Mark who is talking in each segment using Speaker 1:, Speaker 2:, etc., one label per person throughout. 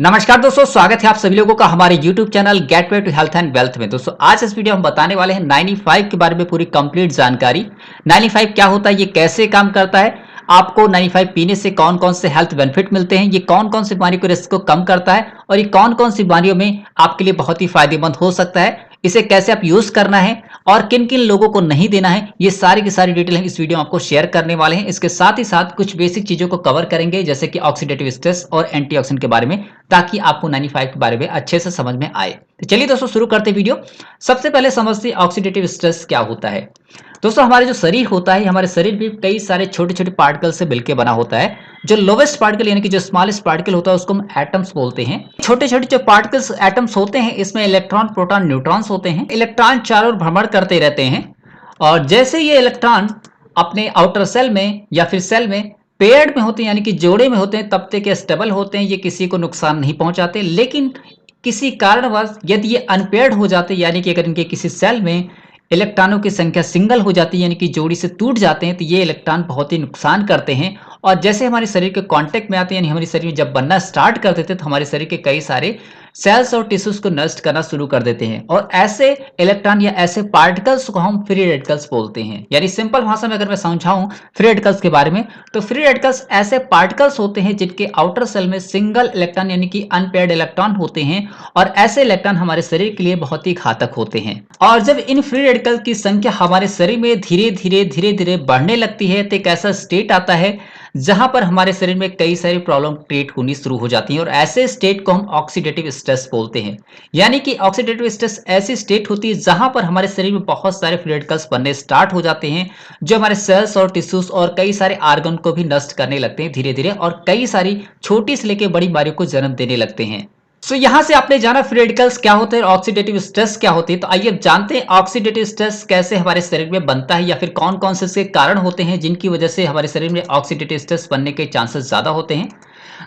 Speaker 1: नमस्कार दोस्तों, स्वागत है आप सभी लोगों का हमारे YouTube channel gateway to health and wealth में। दोस्तों आज इस वीडियो हम बताने वाले हैं 95 के बारे में पूरी कंप्लीट जानकारी। 95 क्या होता है, ये कैसे काम करता है, आपको 95 पीने से कौन कौन से हेल्थ बेनिफिट मिलते हैं, ये कौन कौन सी बीमारी को रिस्क को कम करता है और ये कौन कौन सी बीमारियों में आपके लिए बहुत ही फायदेमंद हो सकता है, इसे कैसे आप यूज करना है और किन किन लोगों को नहीं देना है, ये सारी की सारी डिटेल हम इस वीडियो में आपको शेयर करने वाले हैं। इसके साथ ही साथ कुछ बेसिक चीजों को कवर करेंगे जैसे कि ऑक्सीडेटिव स्ट्रेस और एंटीऑक्सीडेंट के बारे में, ताकि आपको 95 के बारे में अच्छे से समझ में आए। तो चलिए दोस्तों शुरू करते वीडियो। सबसे पहले समझते हैं ऑक्सीडेटिव स्ट्रेस क्या होता है। दोस्तों हमारे जो शरीर होता है, हमारे शरीर भी कई सारे छोटे छोटे पार्टिकल से मिलकर बना होता है। जो लोवेस्ट पार्टिकल यानी कि जो स्मॉलेस्ट पार्टिकल होता है उसको हम एटम्स बोलते हैं। छोटे छोटे जो पार्टिकल्स एटम्स होते हैं, इसमें इलेक्ट्रॉन प्रोटॉन न्यूट्रॉन्स होते हैं। इलेक्ट्रॉन चारों ओर भ्रमण करते रहते हैं और जैसे ये इलेक्ट्रॉन अपने आउटर सेल में या फिर सेल में पेयर्ड में होते हैं यानी कि जोड़े में होते हैं, तब तक ये स्टेबल होते हैं, ये किसी को नुकसान नहीं पहुंचाते। लेकिन किसी कारणवश यदि ये अनपेयर्ड हो जाते यानी कि अगर इनके किसी सेल में इलेक्ट्रॉनों की संख्या सिंगल हो जाती है यानी कि जोड़ी से टूट जाते हैं, तो ये इलेक्ट्रॉन बहुत ही नुकसान करते हैं। और जैसे हमारे शरीर के कांटेक्ट में आते हैं यानी हमारे शरीर में जब बनना स्टार्ट कर देते हैं, तो हमारे शरीर के कई सारे सेल्स और टिश्यूज को नष्ट करना शुरू कर देते हैं। और ऐसे इलेक्ट्रॉन या ऐसे पार्टिकल्स को हम फ्री रेडिकल्स बोलते हैं। यानी सिंपल भाषा में अगर मैं समझाऊं फ्री रेडिकल्स के बारे में, तो फ्री रेडिकल्स ऐसे पार्टिकल्स होते हैं जिनके आउटर सेल में सिंगल इलेक्ट्रॉन यानी कि अनपेयर्ड इलेक्ट्रॉन होते हैं और ऐसे इलेक्ट्रॉन हमारे शरीर के लिए बहुत ही घातक होते हैं। और जब इन फ्री रेडिकल की संख्या हमारे शरीर में धीरे धीरे बढ़ने लगती है, तो एक ऐसा स्टेट आता है जहां पर हमारे शरीर में कई सारी प्रॉब्लम क्रिएट होनी शुरू हो जाती हैं और ऐसे स्टेट को हम ऑक्सीडेटिव स्ट्रेस बोलते हैं। यानी कि ऑक्सीडेटिव स्ट्रेस ऐसी स्टेट होती है जहां पर हमारे शरीर में बहुत सारे फ्री रेडिकल्स बनने स्टार्ट हो जाते हैं, जो हमारे सेल्स और टिश्यूज और कई सारे आर्गन को भी नष्ट करने लगते हैं धीरे धीरे, और कई सारी छोटी से लेकर बड़ी बीमारियों को जन्म देने लगते हैं। सो यहां से आपने जाना फ्री रेडिकल्स क्या होते हैं और ऑक्सीडेटिव स्ट्रेस क्या होती है। तो आइए अब जानते हैं ऑक्सीडेटिव स्ट्रेस कैसे हमारे शरीर में बनता है या फिर कौन कौन से इसके कारण होते हैं जिनकी वजह से हमारे शरीर में ऑक्सीडेटिव स्ट्रेस बनने के चांसेस ज्यादा होते हैं।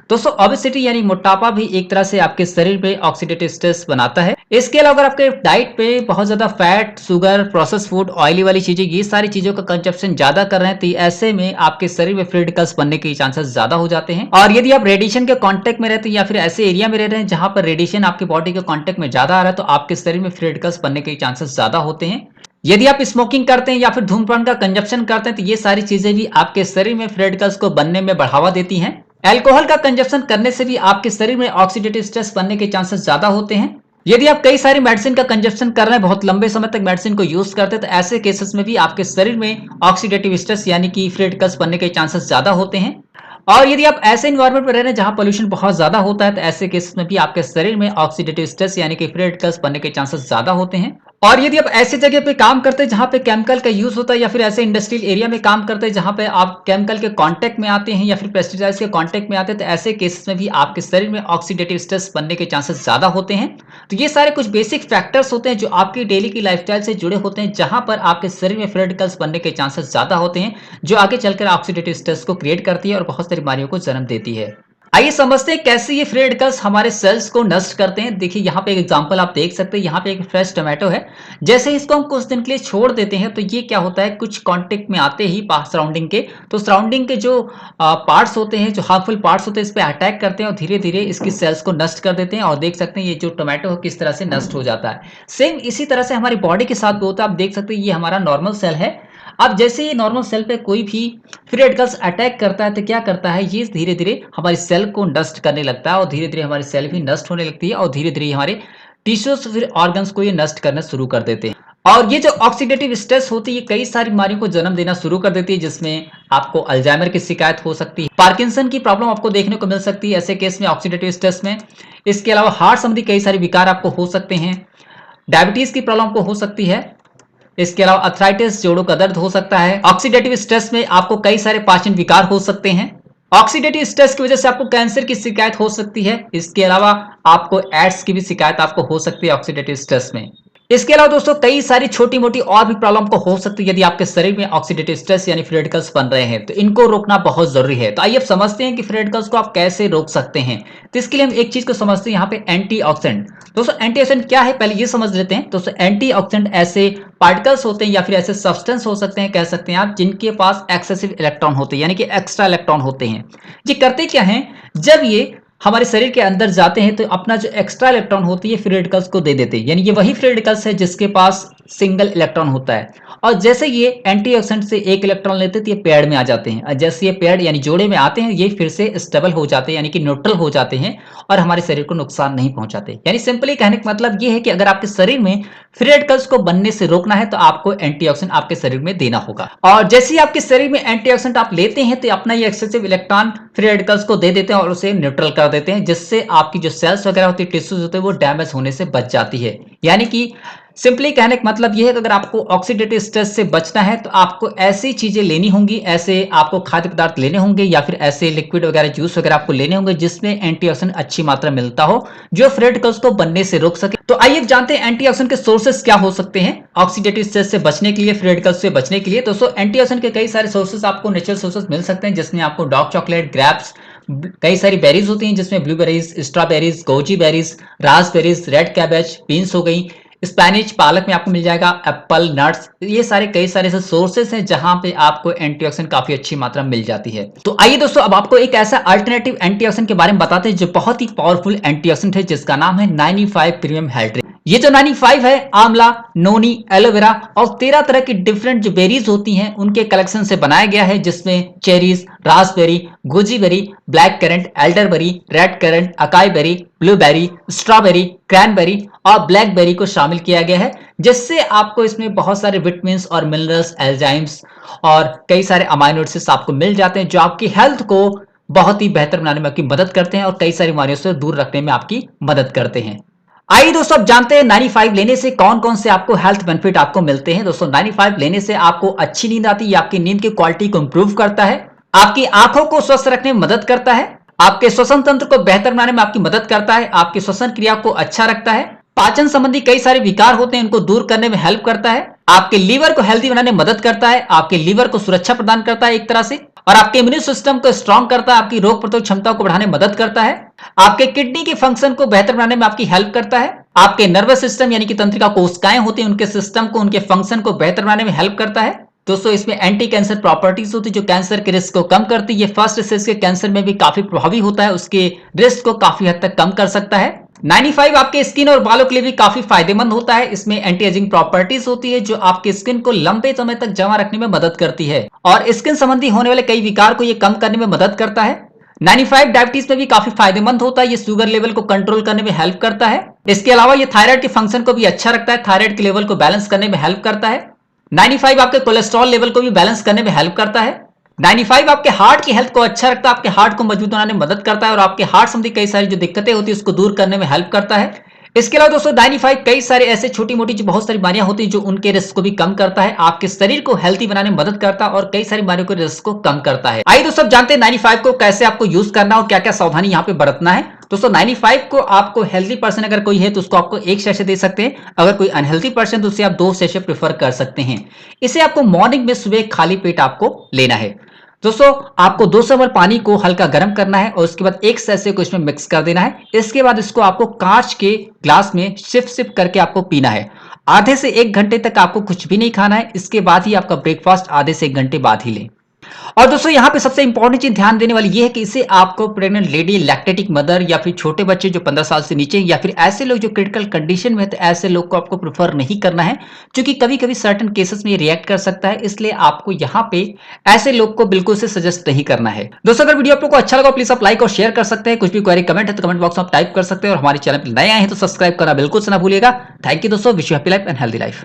Speaker 1: दोस्तों ओबेसिटी यानी मोटापा भी एक तरह से आपके शरीर में ऑक्सीडेटिव स्ट्रेस बनाता है। इसके अलावा अगर आपके डाइट पे बहुत ज्यादा fat, sugar, process food, oily वाली चीजें, ये सारी चीजों का कंजप्शन ज्यादा कर रहे हैं, तो ऐसे में आपके शरीर में फ्री रेडिकल्स बनने के चांसेस ज्यादा हो जाते हैं। और यदि आप रेडिएशन के कांटेक्ट में रहते हैं या फिर ऐसे एरिया में रह रहे हैं जहां पर रेडिएशन आपकी बॉडी के कांटेक्ट में ज्यादा आ रहा है, तो आपके शरीर में फ्री रेडिकल्स बनने के चांसेस ज्यादा होते हैं। यदि आप स्मोकिंग करते हैं या फिर धूम्रपान का कंजप्शन करते हैं, तो ये सारी चीजें भी आपके शरीर में फ्री रेडिकल्स को बनने में बढ़ावा देती हैं। अल्कोहल का कंजप्शन करने से भी आपके शरीर में ऑक्सीडेटिव स्ट्रेस बनने के चांसेस ज्यादा होते हैं। यदि आप कई सारी मेडिसिन का कंजप्शन कर रहे हैं, बहुत लंबे समय तक मेडिसिन को यूज करते हैं, तो ऐसे केसेस में भी आपके शरीर में ऑक्सीडेटिव स्ट्रेस यानी कि फ्री रेडिकल्स बनने के चांसेस ज्यादा होते हैं। और यदि आप ऐसे एनवायरनमेंट में रह रहे हैं जहां पोल्यूशन बहुत ज्यादा होता है, तो ऐसे केसेस में भी आपके शरीर में ऑक्सीडेटिव स्ट्रेस यानी कि फ्री रेडिकल्स बनने के चांसेस ज्यादा होते हैं। और यदि आप ऐसी जगह पे काम करते हैं जहां पे केमिकल का यूज होता है या फिर ऐसे इंडस्ट्रियल एरिया में काम करते हैं जहां पे आप केमिकल के कांटेक्ट में आते हैं या फिर पेस्टिसाइड्स के कांटेक्ट में आते हैं, तो ऐसे केसेस में भी आपके शरीर में ऑक्सीडेटिव स्ट्रेस बनने के चांसेस ज्यादा होते हैं। तो ये सारे कुछ बेसिक फैक्टर्स होते हैं जो आपकी डेली की लाइफस्टाइल से जुड़े होते हैं, जहां पर आपके शरीर में फ्री रेडिकल्स बनने के चांसेस ज्यादा होते हैं, जो आगे चलकर ऑक्सीडेटिव स्ट्रेस को क्रिएट करती है और बहुत सारी बीमारियों को जन्म देती है। आइए समझते हैं कैसे ये फ्री रेडिकल्स हमारे सेल्स को नष्ट करते हैं। देखिए यहाँ पे एक एग्जांपल आप देख सकते हैं, यहाँ पे एक फ्रेश टोमेटो है। जैसे इसको हम कुछ दिन के लिए छोड़ देते हैं, तो ये क्या होता है, कुछ कांटेक्ट में आते ही सराउंडिंग के, तो सराउंडिंग के जो पार्ट्स होते हैं, जो हार्मफुल पार्ट्स होते हैं, इस पे अटैक करते हैं और धीरे धीरे इसकी सेल्स को नष्ट कर देते हैं। और देख सकते हैं ये जो टोमेटो है किस तरह से नष्ट हो जाता है। सेम इसी तरह से हमारी बॉडी के साथ भी होता है। आप देख सकते हैं ये हमारा नॉर्मल सेल है। अब जैसे ये नॉर्मल सेल पे कोई भी फ्री रेडिकल्स अटैक करता है, तो क्या करता है, ये धीरे धीरे हमारी सेल को नष्ट करने लगता है और धीरे धीरे हमारी सेल भी नष्ट होने लगती है और धीरे धीरे हमारे टिश्यूज फिर ऑर्गन्स को ये नष्ट करना शुरू कर देते हैं। और ये जो ऑक्सीडेटिव स्ट्रेस होती है, ये कई सारी बीमारियों को जन्म देना शुरू कर देती है, जिसमें आपको अल्जाइमर की शिकायत हो सकती है, पार्किंसन की प्रॉब्लम आपको देखने को मिल सकती है ऐसे केस में ऑक्सीडेटिव स्ट्रेस में। इसके अलावा हार्ट संबंधी कई सारे विकार आपको हो सकते हैं, डायबिटीज की प्रॉब्लम आपको हो सकती है। इसके अलावा अर्थराइटिस, जोड़ों का दर्द हो सकता है। ऑक्सीडेटिव स्ट्रेस में आपको कई सारे पाचन विकार हो सकते हैं। ऑक्सीडेटिव स्ट्रेस की वजह से आपको कैंसर की शिकायत हो सकती है। इसके अलावा आपको एड्स की भी शिकायत आपको हो सकती है ऑक्सीडेटिव स्ट्रेस में। इसके अलावा दोस्तों कई सारी छोटी मोटी और भी प्रॉब्लम को हो सकती है यदि आपके शरीर में ऑक्सीडेटिव स्ट्रेस यानी फ्री रेडिकल्स बन रहे हैं, तो इनको रोकना बहुत जरूरी है। तो आइए अब समझते हैं कि फ्री रेडिकल्स को आप कैसे रोक सकते हैं। तो इसके लिए हम एक चीज को समझते हैं, यहाँ पे एंटीऑक्सीडेंट। दोस्तों एंटीऑक्सीडेंट क्या है पहले ये समझ लेते हैं। दोस्तों एंटीऑक्सीडेंट ऐसे पार्टिकल्स होते हैं या फिर ऐसे सब्सटेंस हो सकते हैं, कह सकते हैं आप, जिनके पास एक्सेसिव इलेक्ट्रॉन होते हैं यानी कि एक्स्ट्रा इलेक्ट्रॉन होते हैं। ये करते क्या है, जब ये हमारे शरीर के अंदर जाते हैं तो अपना जो एक्स्ट्रा इलेक्ट्रॉन होती है फ्री रेडिकल्स को दे देते हैं। यानी ये वही फ्री रेडिकल्स है जिसके पास सिंगल इलेक्ट्रॉन होता है, और जैसे ये एंटीऑक्सीडेंट से एक इलेक्ट्रॉन लेते हैं तो ये पेयर में आ जाते हैं, और जैसे ये पेयर यानी जोड़े में आते हैं ये फिर से स्टेबल हो जाते हैं, यानी कि न्यूट्रल हो जाते हैं और हमारे शरीर को नुकसान नहीं पहुंचाते। यानी सिंपली कहने का मतलब ये है कि अगर आपके शरीर में फ्री रेडिकल्स को बनने से रोकना है तो आपको एंटीऑक्सीडेंट आपके शरीर में देना होगा। और जैसे ही आपके शरीर में एंटीऑक्सीडेंट आप लेते हैं तो अपना ये एक्सेसिव इलेक्ट्रॉन फ्री रेडिकल्स को दे देते हैं और उसे न्यूट्रल कर देते हैं, जिससे आपकी जो सेल्स वगैरह होती है, टिश्यूज होते हैं, वो डैमेज होने से बच जाती है। यानी कि सिंपली कहने का मतलब यह है कि अगर आपको ऑक्सीडेटिव स्ट्रेस से बचना है तो आपको ऐसी चीजें लेनी होंगी, ऐसे आपको खाद्य पदार्थ लेने होंगे या फिर ऐसे लिक्विड वगैरह जूस वगैरह आपको लेने होंगे जिसमें एंटीऑक्सीडेंट अच्छी मात्रा मिलता हो, जो फ्री रेडिकल्स को बनने से रोक सके। तो आइए जानते हैं एंटीऑक्सीडेंट के सोर्सेस क्या हो सकते हैं ऑक्सीडेटिव स्ट्रेस से बचने के लिए, फ्री रेडिकल्स से बचने के लिए। दोस्तों एंटीऑक्सीडेंट के कई सारे सोर्सेस आपको नेचुरल सोर्सेस मिल सकते हैं, जिसमें आपको डार्क चॉकलेट, ग्रेप्स, कई सारी बेरीज होती हैं जिसमें blueberries, strawberries, goji berries, raspberries, red cabbage, beans हो गई, स्पेनिश, पालक में आपको मिल जाएगा, एप्पल, नट्स, ये सारे कई सारे ऐसे सोर्सेस हैं जहां पे आपको एंटीऑक्सीडेंट काफी अच्छी मात्रा मिल जाती है। तो आइए दोस्तों अब आपको एक ऐसा अल्टरनेटिव एंटीऑक्सीडेंट के बारे में बताते हैं जो बहुत ही पावरफुल एंटीऑक्सीडेंट है, जिसका नाम है 95 प्रीमियम हेल्थ ड्रिंक। ये जो 95 है आंवला, नोनी, एलोवेरा और 13 तरह की डिफरेंट जो बेरीज होती हैं उनके कलेक्शन से बनाया गया है, जिसमें cherries, raspberry, goji berry, black currant, elderberry, red currant, acai berry, blueberry, strawberry, cranberry और ब्लैकबेरी को शामिल किया गया है, जिससे आपको इसमें बहुत सारे विटामिन और मिनरल्स, एंजाइम्स और कई सारे अमाइनो एसिड्स आपको मिल जाते हैं, जो आपकी हेल्थ को बहुत ही बेहतर बनाने में आपकी मदद करते हैं और कई सारी बीमारियों से दूर रखने में आपकी मदद करते हैं। आइए दोस्तों अब जानते हैं 95 लेने से कौन कौन से आपको हेल्थ बेनिफिट आपको मिलते हैं। दोस्तों 95 लेने से आपको अच्छी नींद आती है, आपकी नींद की क्वालिटी को इंप्रूव करता है, आपकी आंखों को स्वस्थ रखने में मदद करता है, आपके श्वसन तंत्र को बेहतर बनाने में आपकी मदद करता है, आपकी श्वसन क्रिया को अच्छा रखता है, पाचन संबंधी कई सारे विकार होते हैं उनको दूर करने में हेल्प करता है, आपके लीवर को हेल्दी बनाने में मदद करता है, आपके लीवर को सुरक्षा प्रदान करता है एक तरह से, और आपके इम्यून सिस्टम को स्ट्रांग करता है, आपकी रोग प्रतिरोधक क्षमता को बढ़ाने में मदद करता है, आपके किडनी के फंक्शन को बेहतर बनाने में आपकी हेल्प करता है, आपके नर्वस सिस्टम यानी कि तंत्रिका कोशिकाएं होती हैं उनके सिस्टम को, उनके फंक्शन को बेहतर बनाने में हेल्प करता है। दोस्तों इसमें एंटी कैंसर प्रॉपर्टीज होती है जो कैंसर के रिस्क को कम करती है। ये फर्स्ट स्टेज के कैंसर में भी काफी प्रभावी होता है, उसके रिस्क को काफी हद तक कम कर सकता है। 95 आपके स्किन और बालों के लिए भी काफी फायदेमंद होता है। इसमें एंटी एजिंग प्रॉपर्टीज होती है जो आपके स्किन को लंबे समय तक जमा रखने में मदद करती है और स्किन संबंधी होने वाले कई विकार को ये कम करने में मदद करता है। 95 डायबिटीज में भी काफी फायदेमंद होता है, ये शुगर लेवल को कंट्रोल करने में हेल्प करता है। इसके अलावा ये थायराइड के फंक्शन को भी अच्छा रखता है, थायराइड के लेवल को बैलेंस करने में हेल्प करता है। 95 आपके कोलेस्ट्रॉल लेवल को भी बैलेंस करने में हेल्प करता है। 95 आपके हार्ट की हेल्थ को अच्छा रखता है, आपके हार्ट को मजबूत बनाने में मदद करता है और आपके हार्ट संबंधी कई सारी जो दिक्कतें होती है उसको दूर करने में हेल्प करता है। इसके अलावा दोस्तों 95 कई सारे ऐसे छोटी मोटी जो बहुत सारी बीमारियां होती हैं जो उनके रिस्क को भी कम करता है, आपके शरीर को हेल्थी बनाने में मदद करता है और कई सारी बीमारियों के रिस्क को कम करता है। आइए दोस्तों जानते हैं 95 को कैसे आपको यूज करना और क्या क्या सावधानी यहाँ पे बरतना है। दोस्तों 95 को आपको हेल्थी पर्सन अगर कोई है तो उसको आपको एक सेशे दे सकते हैं, अगर कोई अनहेल्थी पर्सन तो उससे आप 2 सेशे प्रेफर कर सकते हैं। इसे आपको मॉर्निंग में सुबह खाली पेट आपको लेना है। दोस्तों आपको 200 ml पानी को हल्का गर्म करना है और उसके बाद एक सैशे को इसमें मिक्स कर देना है। इसके बाद इसको आपको कांच के ग्लास में सिप सिप करके आपको पीना है। आधे से 1 घंटे तक आपको कुछ भी नहीं खाना है, इसके बाद ही आपका ब्रेकफास्ट आधे से 1 घंटे बाद ही लें। और दोस्तों यहाँ पे सबसे इंपॉर्टेंट चीज ध्यान देने वाली ये है कि इसे आपको प्रेग्नेंट लेडी, लैक्टेटिक मदर या फिर छोटे बच्चे जो 15 साल से नीचे या फिर ऐसे लोग जो क्रिटिकल कंडीशन में है तो ऐसे लोग को आपको प्रेफर नहीं करना है, क्योंकि कभी कभी सर्टेन केसेस में ये रिएक्ट कर सकता है, इसलिए आपको यहाँ पे ऐसे लोग को बिल्कुल से सजेस्ट नहीं करना है। दोस्तों अगर वीडियो आपको अच्छा लगा प्लीज आप लाइक और शेयर कर सकते हैं, कुछ भी क्वेरी कमेंट है तो कमेंट बॉक्स में आप टाइप कर सकते हैं और हमारे चैनल पर नए आए हैं तो सब्सक्राइब करना बिल्कुल से ना भूलिएगा। थैंक यू दोस्तों, wish you happy life and healthy life.